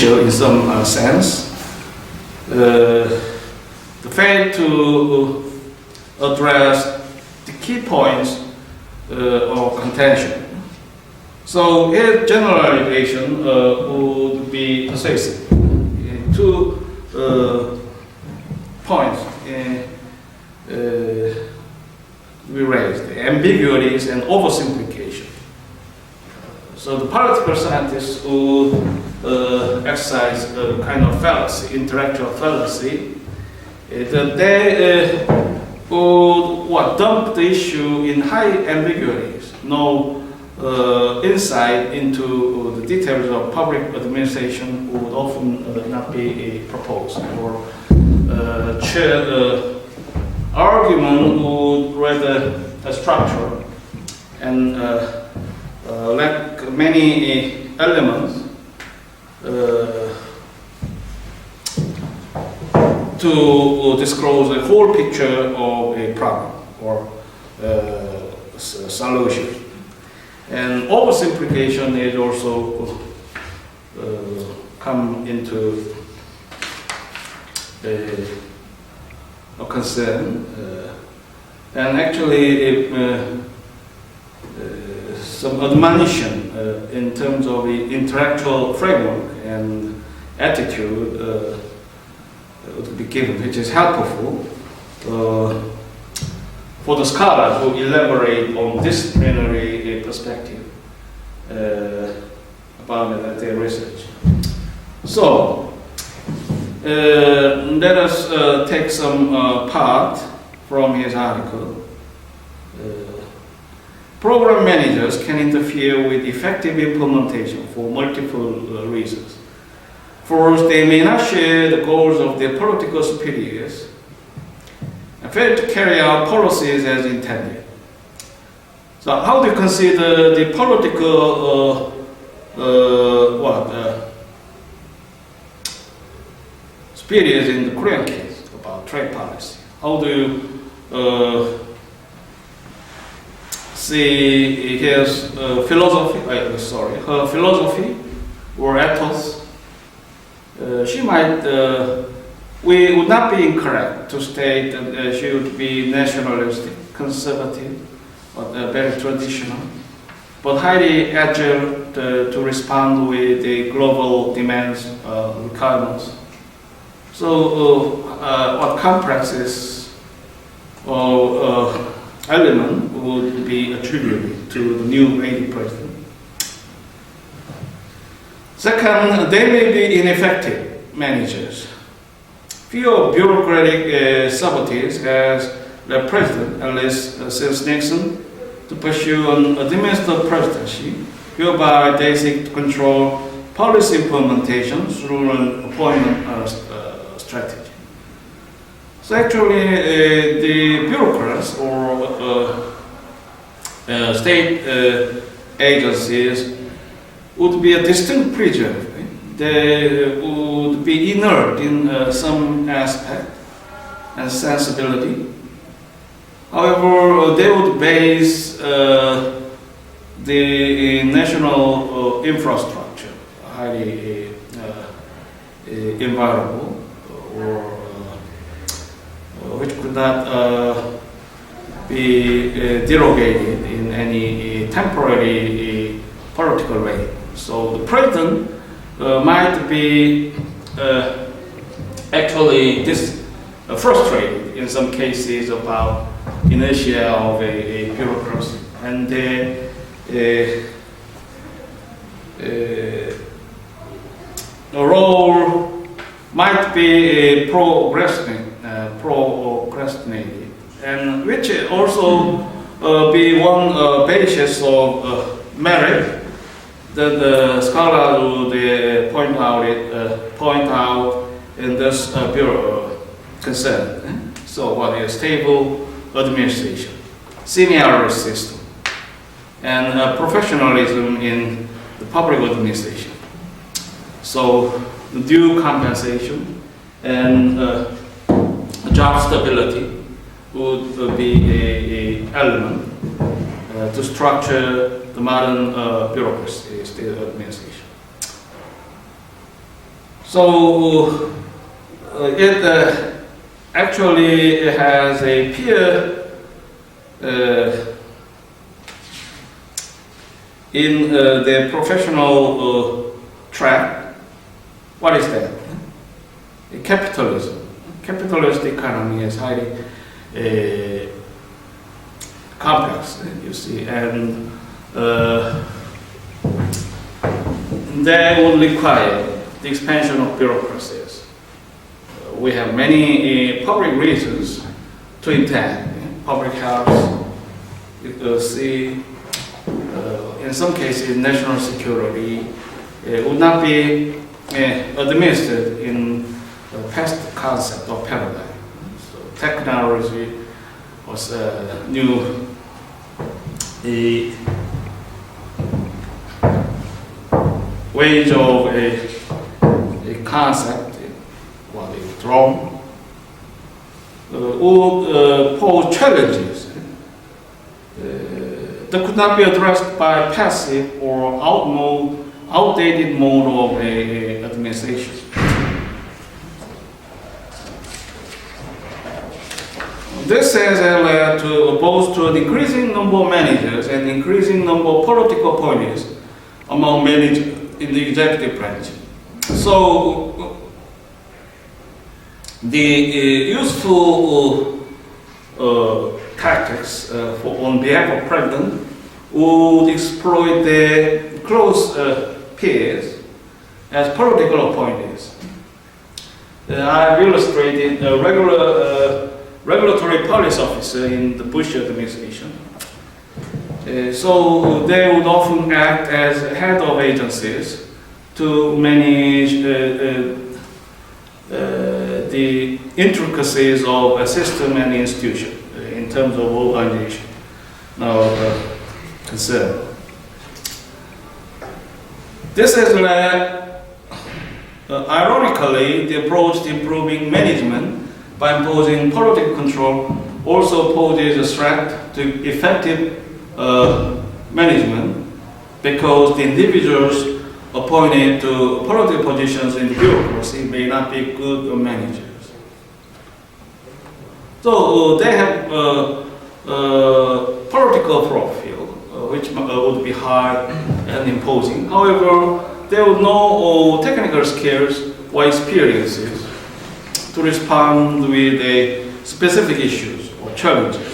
superficial in some sense. The failure to address the key points of contention. So its generalization would be persuasive. Two points we raised: ambiguities and oversimplification. So the political scientists would exercise a kind of fallacy, intellectual fallacy, that they would dump the issue in high ambiguities, no insight into the details of public administration would often not be proposed, or argument would rather structure and lack many elements to disclose a whole picture of a problem or solution. And oversimplification is also come into a concern, and actually some admonition in terms of the intellectual framework and attitude would be given, which is helpful for the scholars who elaborate on disciplinary perspective about their research. So let us take some part from his article. Program managers can interfere with effective implementation for multiple reasons. First, they may not share the goals of their political superiors and fail to carry out policies as intended. So how do you consider the political superiors in the Korean case about trade policy? How do you see his philosophy, her philosophy or ethos? She might, we would not be incorrect to state that she would be nationalistic, conservative, but very traditional, but highly agile to respond with the global demands, requirements. So what complexes or element would be attributed to the new lady president. Second, they may be ineffective managers. Few bureaucratic subtleties as the president, at least since Nixon, to pursue an administrative presidency, whereby they seek to control policy implementation through an appointment strategy. So actually, the bureaucrats or state agencies would be a distinct preserve. They would be inert in some aspect and sensibility. However, they would base the national infrastructure highly inviolable, or which could not be derogated in any temporary political way. So the president might be actually frustrated in some cases about inertia of a bureaucracy, and the role might be procrastinated, and which also be one basis of merit that the scholar would point out in this bureau concern. So what is stable administration, seniority system, and professionalism in the public administration. So due compensation and job stability would be a element to structure the modern bureaucracy, state administration. So it actually has a peer in the professional track. What is that? Capitalism. Capitalist economy is highly complex, you see, and they would require the expansion of bureaucracies. We have many public reasons to intend public health, you see, in some cases national security would not be administered in the past concept or paradigm. So technology was a new wage of a concept, what is wrong, would pose challenges that could not be addressed by passive or outdated mode of administration. This has led to both to an increasing number of managers and increasing number of political appointees among managers in the executive branch. So the useful tactics on behalf of president would exploit their close peers as political appointees. I've illustrated a regulatory policy officer in the Bush administration. So they would often act as head of agencies to manage the intricacies of a system and institution in terms of organization. Now, concern. This has led, ironically, the approach to improving management by imposing political control also poses a threat to effective management, because the individuals appointed to political positions in the bureaucracy may not be good managers. So they have political profile, which would be high and imposing. However, they would know technical skills or experiences to respond with specific issues or challenges.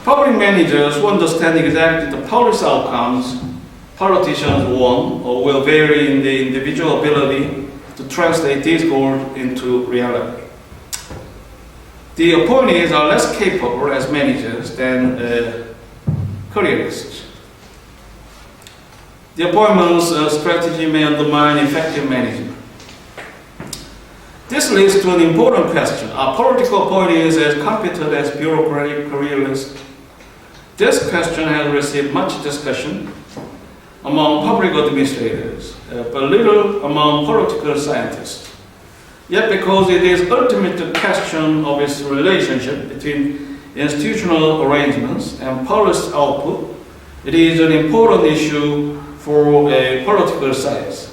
Public managers who understand exactly the policy outcomes politicians want or will vary in the individual ability to translate these goals into reality. The appointees are less capable as managers than careerists. The appointments strategy may undermine effective management. This leads to an important question. Are political appointees as competent as bureaucratic careerists? This question has received much discussion among public administrators, but little among political scientists. Yet because it is ultimately a question of its relationship between institutional arrangements and policy output, it is an important issue for political science.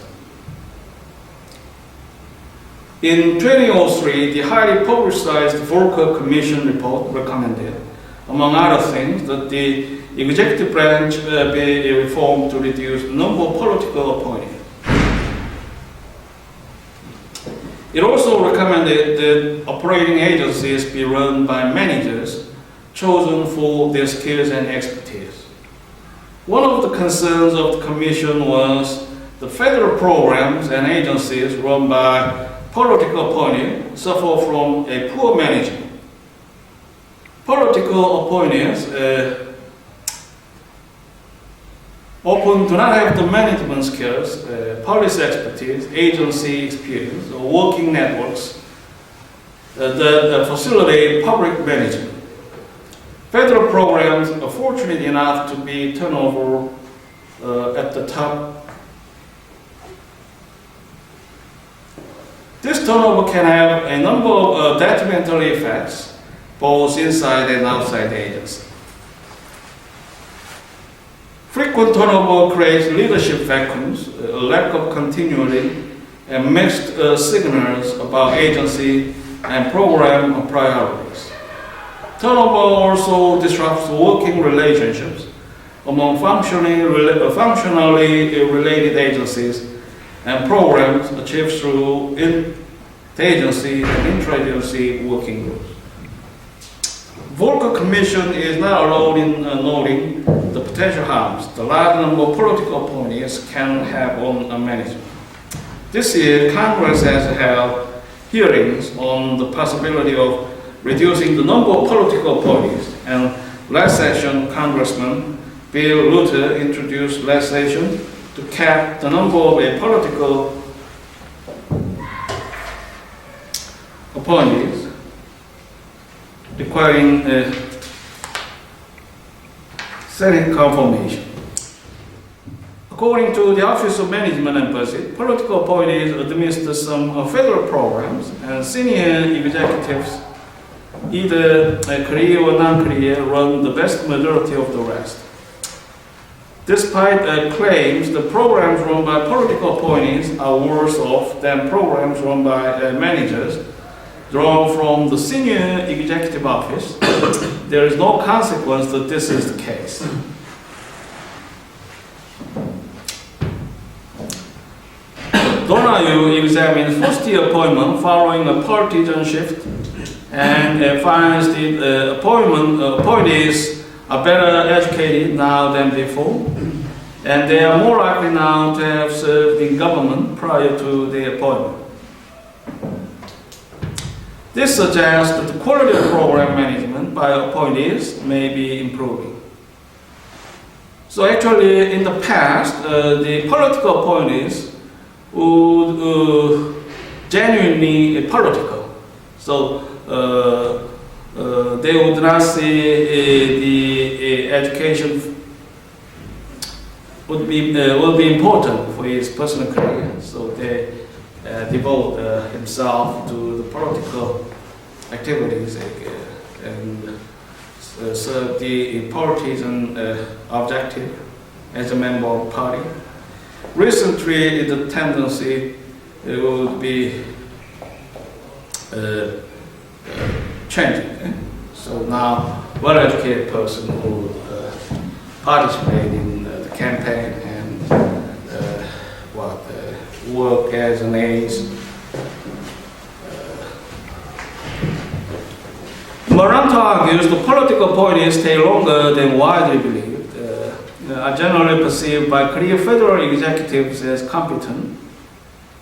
In 2003, the highly publicized Volcker Commission report recommended, among other things, that the executive branch be reformed to reduce the number of political appointees. It also recommended that operating agencies be run by managers chosen for their skills and expertise. One of the concerns of the Commission was the federal programs and agencies run by political appointees suffer from a poor management. Political appointees often do not have the management skills, policy expertise, agency experience, or working networks that facilitate public management. Federal programs are fortunate enough to be turnover at the top. This turnover can have a number of detrimental effects, both inside and outside the agency. Frequent turnover creates leadership vacuums, a lack of continuity, and mixed signals about agency and program priorities. Turnover also disrupts working relationships among functionally related agencies and programs achieved through inter-agency and intra-agency working groups. Volcker Commission is not alone in noting the potential harms the large number of political appointees can have on management. This year, Congress has held hearings on the possibility of reducing the number of political appointees, and last session, Congressman Bill Luther introduced legislation to cap the number of political appointees, requiring Senate confirmation. According to the Office of Management and Budget, political appointees administer some federal programs, and senior executives, either career or non-career, run the vast majority of the rest. Despite claims the programs run by political appointees are worse off than programs run by managers drawn from the senior executive office, there is no consequence that this is the case. Donahue examines first-year appointment following a partisan shift and finds the appointees are better educated now than before, and they are more likely now to have served in government prior to their appointment. This suggests that the quality of program management by appointees may be improving. So actually, in the past, the political appointees would genuinely political. So they would not see the education would be important for his personal career. So they devote himself to the political activities and serve the partisan objective as a member of the party. Recently, the tendency would be changing. So now, well-educated person who participate in the campaign and work as an aide. Maranta argues the political appointees stay longer than widely believed, are generally perceived by career federal executives as competent,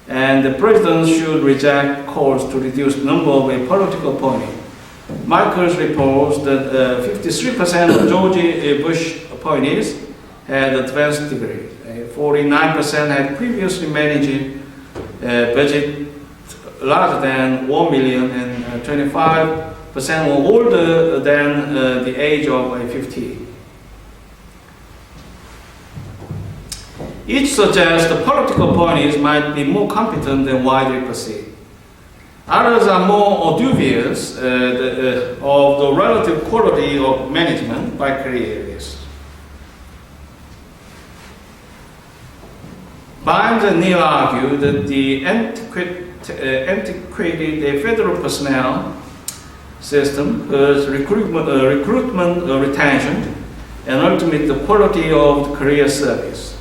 and the president should reject calls to reduce the number of political appointees. Michaels reports that 53% of George Bush appointees had advanced degrees. 49% had previously managed a budget larger than $1 million, and 25% were older than the age of 50. Each suggests the political appointees might be more competent than widely perceived. Others are more dubious of the relative quality of management by careerists. Bynes and Neal argue that the antiquated federal personnel system has recruitment, retention, and ultimately the quality of the career service.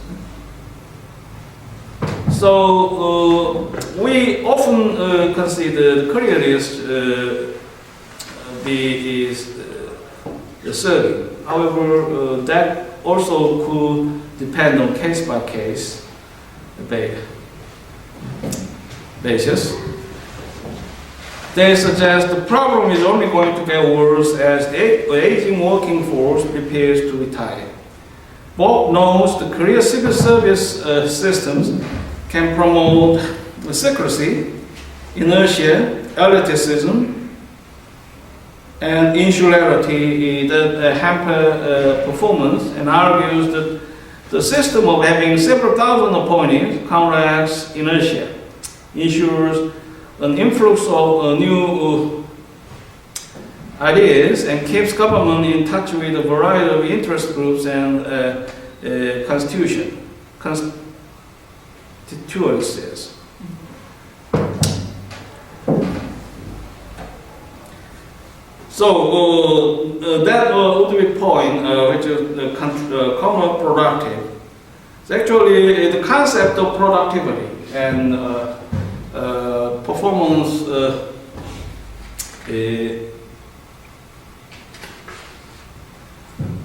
So we often consider the careerists the serving. However, that also could depend on case-by-case basis. They suggest the problem is only going to get worse as the aging working force prepares to retire. Bob knows the career civil service systems can promote secrecy, inertia, elitism, and insularity that hamper performance, and argues that the system of having several thousand appointees counteracts inertia, ensures an influx of new ideas, and keeps government in touch with a variety of interest groups and constituencies. So that would be point, which is the counterproductive. It's actually the concept of productivity and performance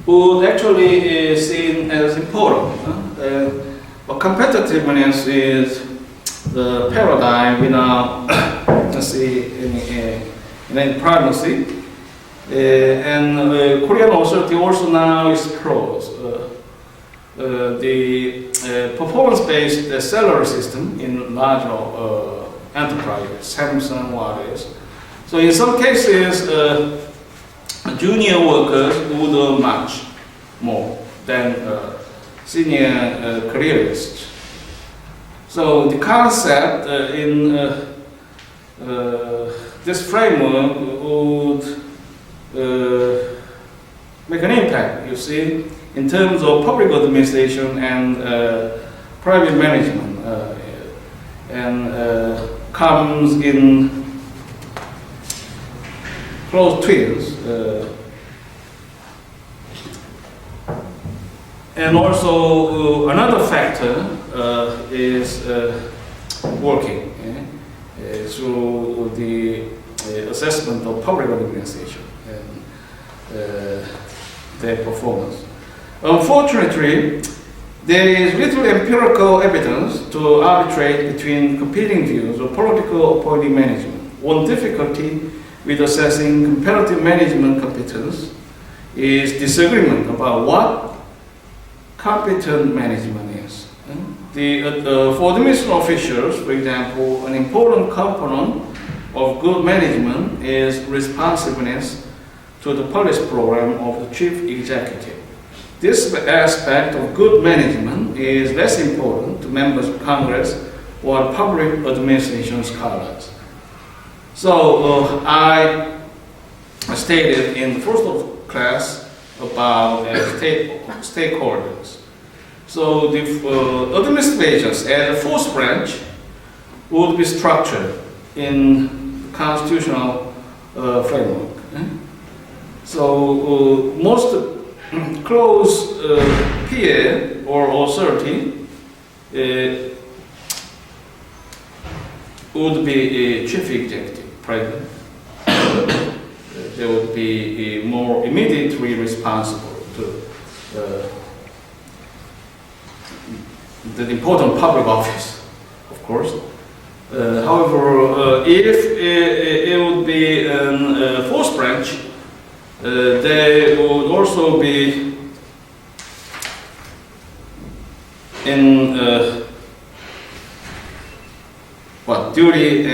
would actually seen as important. But competitiveness is the paradigm we now see in primacy. And Korean authority also now explores the performance-based salary system in larger enterprises, Samsung, what is. So in some cases, junior workers would earn much more than senior careerists. So the concept in this framework would make an impact, you see, in terms of public administration and private management, and comes in close twins. And also another factor is working through the assessment of public organization and their performance. Unfortunately, there is little empirical evidence to arbitrate between competing views of political appointee management. One difficulty with assessing comparative management competence is disagreement about what competent management is. For administrative officials, for example, an important component of good management is responsiveness to the policy program of the chief executive. This aspect of good management is less important to members of Congress or public administration scholars. So I stated in the first class about stakeholders. So the administrations and the fourth branch would be structured in the constitutional framework. So most close peer or authority would be a chief executive, president. They would be more immediately responsible to the important public office, of course. However, if it would be a fourth branch, they would also be in duly